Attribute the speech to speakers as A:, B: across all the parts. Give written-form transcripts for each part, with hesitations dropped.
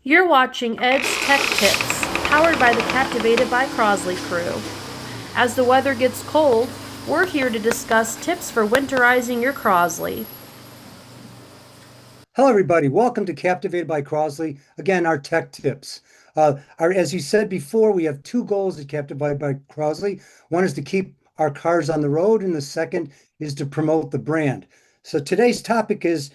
A: You're watching Ed's Tech Tips, powered by the Captivated by Crosley crew. As the weather gets cold, we're here to discuss tips for winterizing your Crosley.
B: Hello, everybody. Welcome to Captivated by Crosley. Again, our tech tips. As you said before, we have two goals at Captivated by Crosley. One is to keep our cars on the road, and the second is to promote the brand. So today's topic is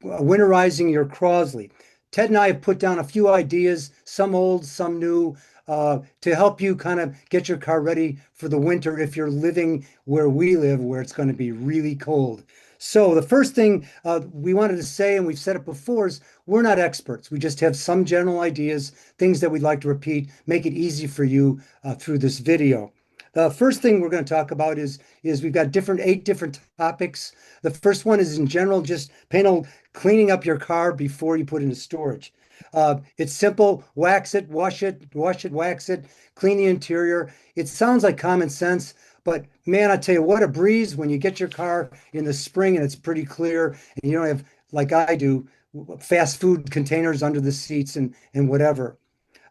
B: winterizing your Crosley. Ted and I have put down a few ideas, some old, some new, to help you kind of get your car ready for the winter if you're living where we live, where it's going to be really cold. So the first thing we wanted to say, and we've said it before, is we're not experts. We just have some general ideas, things that we'd like to repeat, make it easy for you through this video. The first thing we're going to talk about is we've got eight different topics. The first one is in general, just cleaning up your car before you put it into storage. It's simple: wax it, wash it, wax it, clean the interior. It sounds like common sense, but man, I tell you what, a breeze when you get your car in the spring and it's pretty clear and you don't have, like I do, fast food containers under the seats and whatever.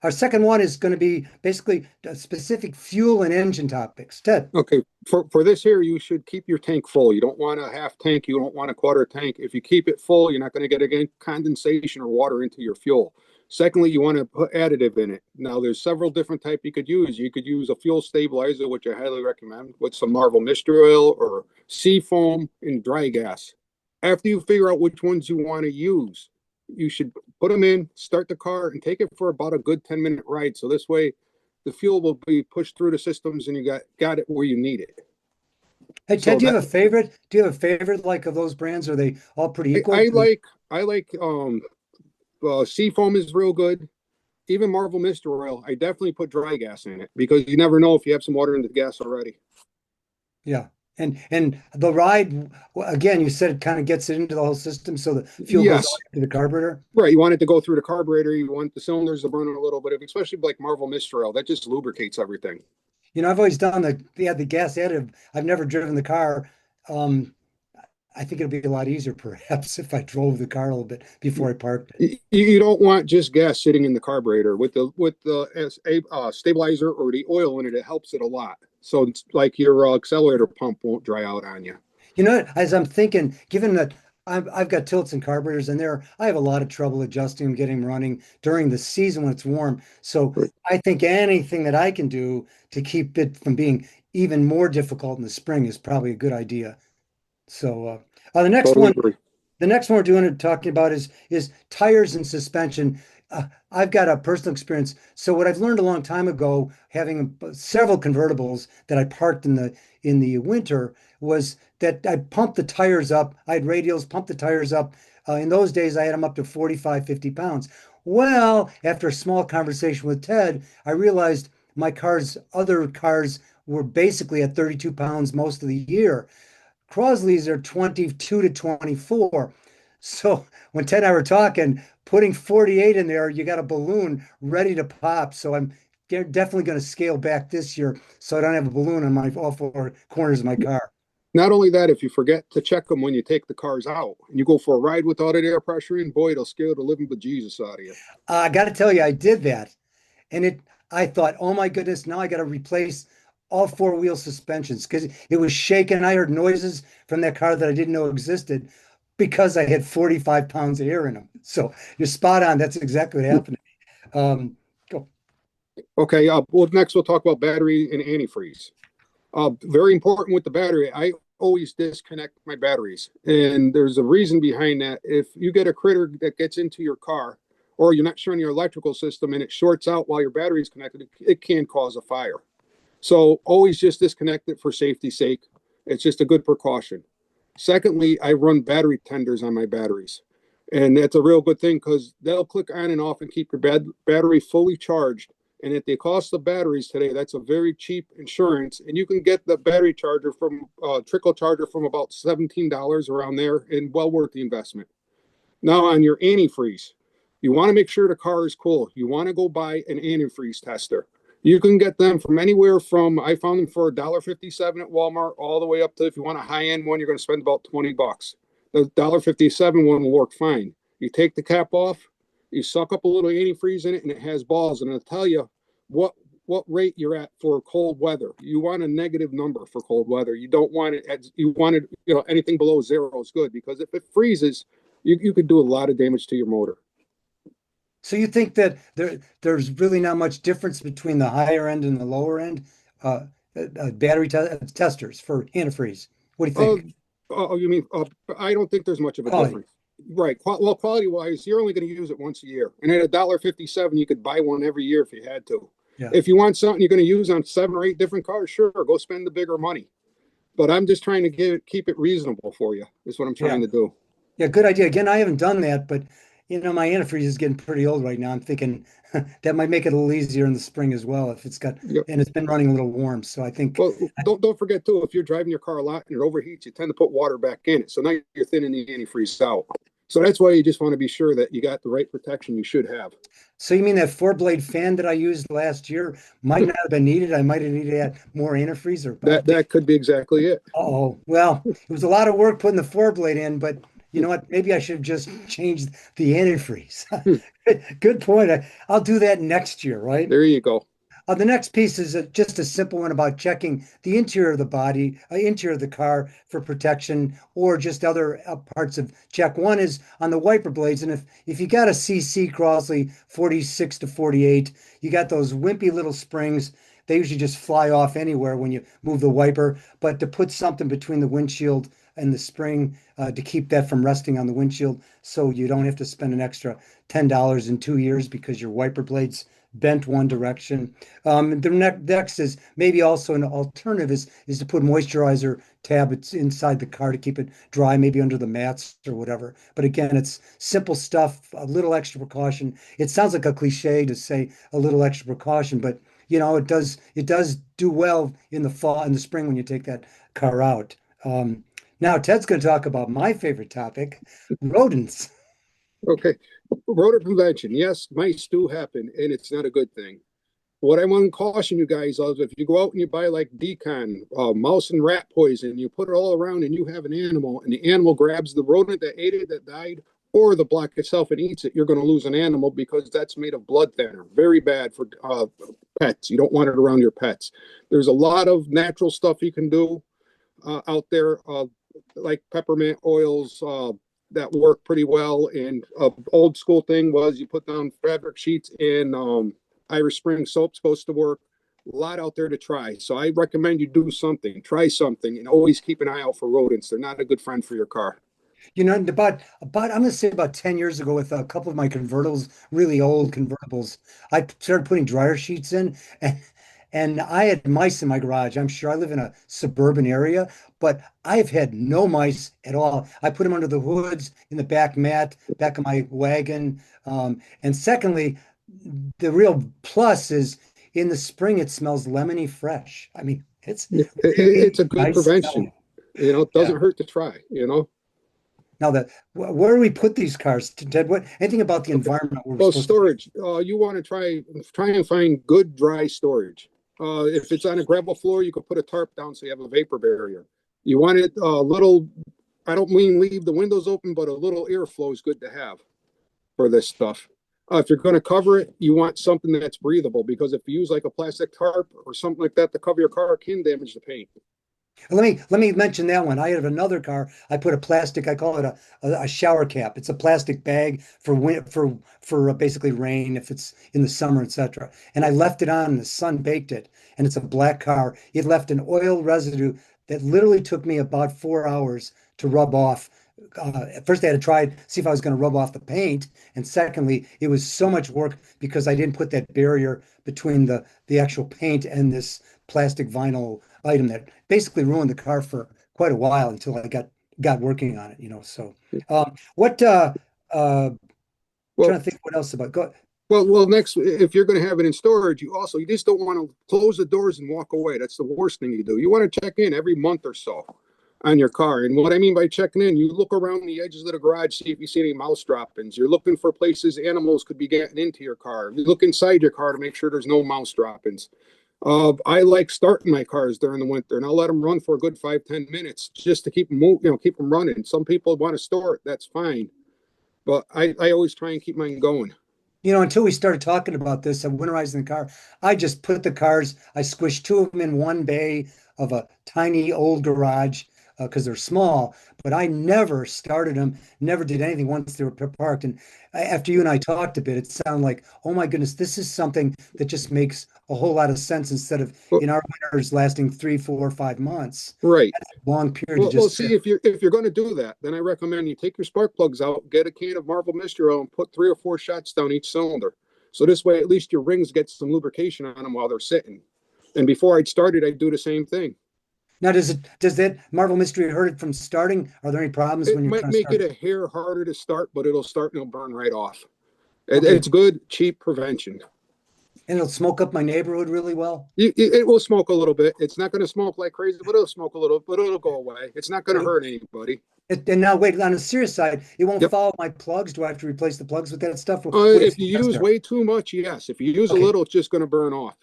B: Our second one is going to be basically specific fuel and engine topics. Ted.
C: Okay, for this here, you should keep your tank full. You don't want a half tank. You don't want a quarter tank. If you keep it full, you're not going to get again condensation or water into your fuel. Secondly, you want to put additive in it. Now, there's several different types you could use. You could use a fuel stabilizer, which I highly recommend, with some Marvel Mystery Oil or sea foam and dry gas. After you figure out which ones you want to use, you should put them in, start the car, and take it for about a good 10-minute ride. So this way, the fuel will be pushed through the systems and you got it where you need it.
B: Hey,
C: So
B: Ted, do you have a favorite? Do you have a favorite like of those brands? Are they all pretty equal?
C: I like Seafoam is real good. Even Marvel Mist Oil, I definitely put dry gas in it because you never know if you have some water in the gas already.
B: Yeah. And the ride, again, you said it kind of gets it into the whole system, so the fuel goes
C: Yes,
B: out to the carburetor.
C: right. You want it to go through the carburetor. You want the cylinders to burn a little bit, especially like Marvel Mist Oil. That just lubricates everything.
B: I've always done the gas additive. I've never driven the car. Um, I think it'll be a lot easier perhaps if I drove the car a little bit before I parked it.
C: You don't want just gas sitting in the carburetor with the stabilizer or the oil in it. It helps it a lot. So it's like your accelerator pump won't dry out on you.
B: You know what? As I'm thinking, given that I've got tilts and carburetors, and I have a lot of trouble adjusting them, getting them running during the season when it's warm. So I think anything that I can do to keep it from being even more difficult in the spring is probably a good idea. So the next
C: Totally
B: one,
C: agree.
B: the next one we're talking about is tires and suspension. I've got a personal experience. So what I've learned a long time ago, having several convertibles that I parked in the winter, was that I pumped the tires up. I had radials, pumped the tires up. In those days, I had them up to 45, 50 pounds. Well, after a small conversation with Ted, I realized other cars were basically at 32 pounds most of the year. Crosley's are 22 to 24. So when Ted and I were talking, putting 48 in there, you got a balloon ready to pop. So I'm definitely going to scale back this year so I don't have a balloon on my all four corners of my car.
C: Not only that, if you forget to check them when you take the cars out and you go for a ride without an air pressure in, boy, it'll scare the living bejesus out of you.
B: I got to tell you, I did that. And I thought, oh my goodness, now I got to replace all four-wheel suspensions because it was shaking. I heard noises from that car that I didn't know existed because I had 45 pounds of air in them. So you're spot on. That's exactly what happened. Go.
C: Okay, well, next we'll talk about battery and antifreeze. Very important with the battery. I always disconnect my batteries, and there's a reason behind that. If you get a critter that gets into your car, or you're not sure on your electrical system and it shorts out while your battery is connected, it can cause a fire. So always just disconnect it for safety's sake. It's just a good precaution. Secondly, I run battery tenders on my batteries. And that's a real good thing because they'll click on and off and keep your battery fully charged. And at the cost of batteries today, that's a very cheap insurance. And you can get the battery charger from trickle charger from about $17 around there, and well worth the investment. Now on your antifreeze, you want to make sure the car is cool. You want to go buy an antifreeze tester. You can get them from anywhere from, I found them for $1.57 at Walmart, all the way up to, if you want a high-end one, you're going to spend about $20. The $1.57 one will work fine. You take the cap off, You suck up a little antifreeze in it, and it has balls, and it'll tell you what rate you're at for cold weather. You want a negative number for cold weather. You don't want it at, you want it, anything below 0 is good, because if it freezes, you could do a lot of damage to your motor.
B: So you think that there's really not much difference between the higher end and the lower end battery testers for antifreeze? What do you think?
C: You mean, I don't think there's much of a difference. Right. Well, quality wise, you're only going to use it once a year. And at $1.57, you could buy one every year if you had to.
B: Yeah.
C: If you want something you're going to use on 7 or 8 different cars, sure, go spend the bigger money. But I'm just trying to keep it reasonable for you, is what I'm trying to do.
B: Yeah, good idea. Again, I haven't done that, but my antifreeze is getting pretty old right now. I'm thinking that might make it a little easier in the spring as well if it's got and it's been running a little warm. So I think
C: don't forget too, if you're driving your car a lot and it overheats, you tend to put water back in it. So now you're thinning the antifreeze out. So that's why you just want to be sure that you got the right protection you should have.
B: So you mean that 4-blade fan that I used last year might not have been needed? I might have needed to add more antifreeze, or
C: that could be exactly it.
B: Oh, well, it was a lot of work putting the 4-blade in, but you know what? Maybe I should have just changed the antifreeze. Good point. I'll do that next year, right?
C: There you go.
B: The next piece is just a simple one about checking the interior of the body, interior of the car for protection, or just other parts of check. One is on the wiper blades, and if you got a CC Crosley 46 to 48, you got those wimpy little springs. They usually just fly off anywhere when you move the wiper, but to put something between the windshield and the spring to keep that from resting on the windshield, so you don't have to spend an extra $10 in 2 years because your wiper blades bent one direction. The next is maybe also an alternative is to put moisturizer tablets inside the car to keep it dry, maybe under the mats or whatever. But again, it's simple stuff, a little extra precaution. It sounds like a cliche to say a little extra precaution, but it does do well in the fall and the spring when you take that car out. Now Ted's going to talk about my favorite topic, rodents.
C: Okay. Rodent prevention. Yes, mice do happen, and it's not a good thing. What I want to caution you guys is if you go out and you buy like decon, mouse and rat poison, you put it all around and you have an animal, and the animal grabs the rodent that ate it, that died, or the block itself and eats it, you're going to lose an animal, because that's made of blood thinner. Very bad for pets. You don't want it around your pets. There's a lot of natural stuff you can do out there, like peppermint oils, that work pretty well. And old school thing was you put down fabric sheets and Irish Spring soap, supposed to work. A lot out there to try. So I recommend you do something, try something, and always keep an eye out for rodents. They're not a good friend for your car.
B: About I'm going to say about 10 years ago, with a couple of my convertibles, really old convertibles, I started putting dryer sheets in, and I had mice in my garage. I'm sure I live in a suburban area, but I've had no mice at all. I put them under the hoods, in the back mat, back of my wagon. And secondly, the real plus is in the spring, it smells lemony fresh. I mean, it's
C: a good
B: nice
C: prevention.
B: smelling.
C: It doesn't hurt to try,
B: Now, where do we put these cars, Ted? Anything about the environment?
C: Well, storage. You want to try and find good dry storage. If it's on a gravel floor, you could put a tarp down so you have a vapor barrier. You want it a little, I don't mean leave the windows open, but a little airflow is good to have for this stuff. If you're going to cover it, you want something that's breathable, because if you use like a plastic tarp or something like that to cover your car, it can damage the paint.
B: Let me mention that one. I have another car. I put a plastic. I call it a shower cap. It's a plastic bag for basically rain if it's in the summer, etc. And I left it on. And the sun baked it, and it's a black car. It left an oil residue that literally took me about 4 hours to rub off. At first, I had to try see if I was going to rub off the paint, and secondly, it was so much work because I didn't put that barrier between the actual paint and this plastic vinyl item that basically ruined the car for quite a while until I got working on it. So trying to think what else about go.
C: Well, next, if you're going to have it in storage, you just don't want to close the doors and walk away. That's the worst thing you do. You want to check in every month or so on your car. And what I mean by checking in, you look around the edges of the garage, see if you see any mouse droppings. You're looking for places animals could be getting into your car. You look inside your car to make sure there's no mouse droppings. I like starting my cars during the winter, and I'll let them run for a good 5-10 minutes just to keep them keep them running. Some people want to store it, that's fine, but I always try and keep mine going.
B: Until we started talking about this, I'm winterizing the car. I just put the cars, I squished two of them in one bay of a tiny old garage because they're small, but I never started them, never did anything once they were parked. And after you and I talked a bit, it sounded like, oh my goodness, this is something that just makes a whole lot of sense instead of
C: Well,
B: in our winters lasting 3, 4, 5 months.
C: right.
B: That's a long period to
C: Well,
B: just
C: see,
B: sit.
C: if you're going to do that, then I recommend you take your spark plugs out, get a can of Marvel Mystery Oil, and put 3 or 4 shots down each cylinder. So this way, at least your rings get some lubrication on them while they're sitting. And before I'd started, I'd do the same thing.
B: Now, does that Marvel Mystery hurt it from starting? Are there any problems when
C: It
B: you're
C: might
B: trying to
C: make
B: start
C: it
B: it?
C: a hair harder to start, but it'll start and it'll burn right off.
B: Okay,
C: It's good, cheap prevention.
B: and it'll smoke up my neighborhood really well.
C: It will smoke a little bit. It's not going to smoke like crazy, but it'll smoke a little, but it'll go away. It's not going to
B: But
C: hurt anybody.
B: and now wait, on the serious side, it won't
C: Yep.
B: follow my plugs. Do I have to replace the plugs with that stuff? What do you
C: If you
B: suggest
C: use
B: there?
C: way too much, yes. If you use a
B: Okay,
C: little, it's just going to burn off.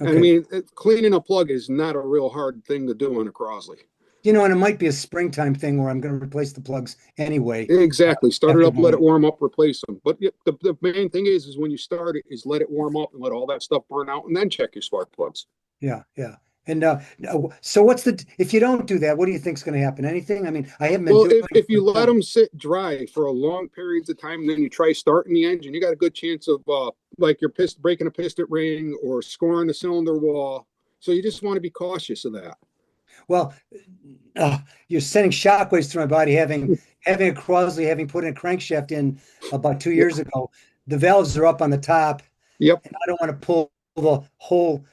C: And I
B: okay.
C: mean, cleaning a plug is not a real hard thing to do on a Crosley.
B: And it might be a springtime thing where I'm going to replace the plugs anyway.
C: Exactly. Start it
B: After
C: up, let
B: mowing.
C: it warm up, replace them. But the main thing is when you start it, is let it warm up and let all that stuff burn out, and then check your spark plugs.
B: Yeah, yeah. And so if you don't do that, what do you think's going to happen? Anything? I mean, I haven't been
C: Well,
B: doing
C: if
B: it,
C: you let
B: but
C: them sit dry for a long periods of time, and then you try starting the engine, you got a good chance of like your breaking a piston ring or scoring the cylinder wall. So you just want to be cautious of that.
B: well, you're sending shockwaves through my body having a Crosley, having put in a crankshaft in about 2 years ago. The valves are up on the top,
C: Yep.
B: and I don't want to pull the whole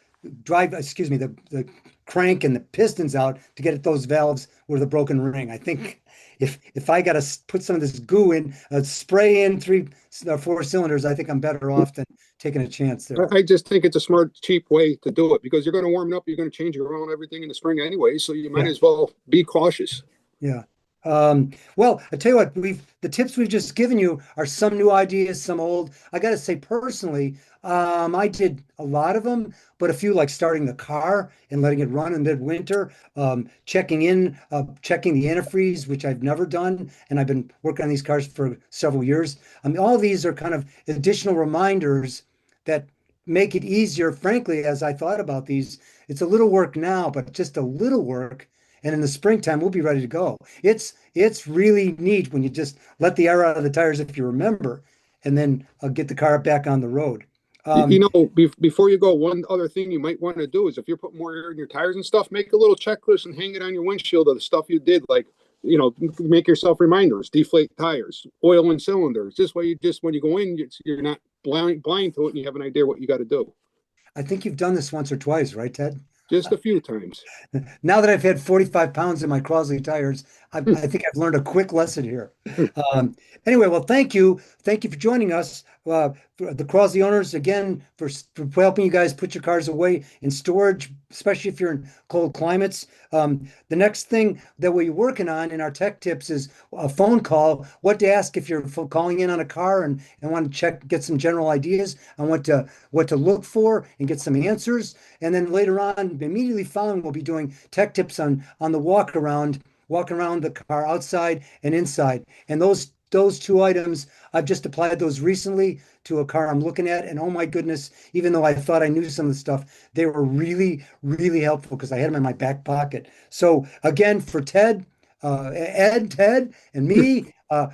B: excuse me, the crank and the pistons out to get at those valves with a broken ring. I think if I got to put some of this goo in, spray in 3 or 4 cylinders, I think I'm better off than taking a chance there.
C: I just think it's a smart, cheap way to do it because you're going to warm it up. You're going to change your oil and everything in the spring anyway. So you might
B: Yeah,
C: as well be cautious.
B: yeah. Well, I tell you what, the tips we've just given you are some new ideas, some old. I got to say personally, I did a lot of them, but a few like starting the car and letting it run in midwinter, checking the antifreeze, which I've never done, and I've been working on these cars for several years. I mean, all these are kind of additional reminders that make it easier. Frankly, as I thought about these, it's a little work now, but just a little work. And in the springtime, we'll be ready to go. It's really neat when you just let the air out of the tires, if you remember, and then get the car back on the road.
C: You
B: Um,
C: know, before you go, one other thing you might want to do is if you're putting more air in your tires and stuff, make a little checklist and hang it on your windshield of the stuff you did. Like, make yourself reminders, deflate tires, oil and cylinders. This way, you just when you go in, you're not blind to it and you have an idea what you got to do.
B: I think you've done this once or twice, right, Ted?
C: Just a few times.
B: Now that I've had 45 pounds in my Crosley tires, I think I've learned a quick lesson here. Anyway, well, thank you. Thank you for joining us. For the Crosley owners, again, for helping you guys put your cars away in storage, especially if you're in cold climates. The next thing that we're working on in our tech tips is a phone call, what to ask if you're calling in on a car and want to get some general ideas on what to look for and get some answers. And then later on, immediately following, we'll be doing tech tips on the walking around the car outside and inside. And those two items, I've just applied those recently to a car I'm looking at. And oh my goodness, even though I thought I knew some of the stuff, they were really, really helpful because I had them in my back pocket. So again, for Ted, Ted, and me,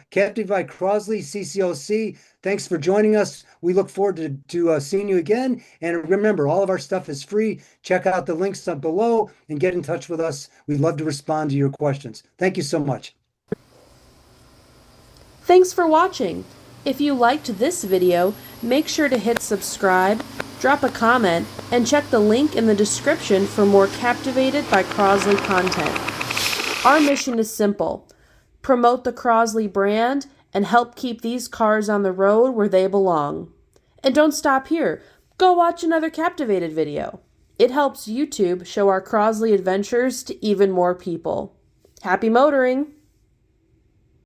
B: Captivated by Crosley CCOC. Thanks for joining us. We look forward to seeing you again. And remember, all of our stuff is free. Check out the links up below and get in touch with us. We'd love to respond to your questions. Thank you so much.
A: Thanks for watching. If you liked this video, make sure to hit subscribe, drop a comment, and check the link in the description for more Captivated by Crosley content. Our mission is simple: promote the Crosley brand and help keep these cars on the road where they belong. And don't stop here. Go watch another Captivated video. It helps YouTube show our Crosley adventures to even more people. Happy motoring!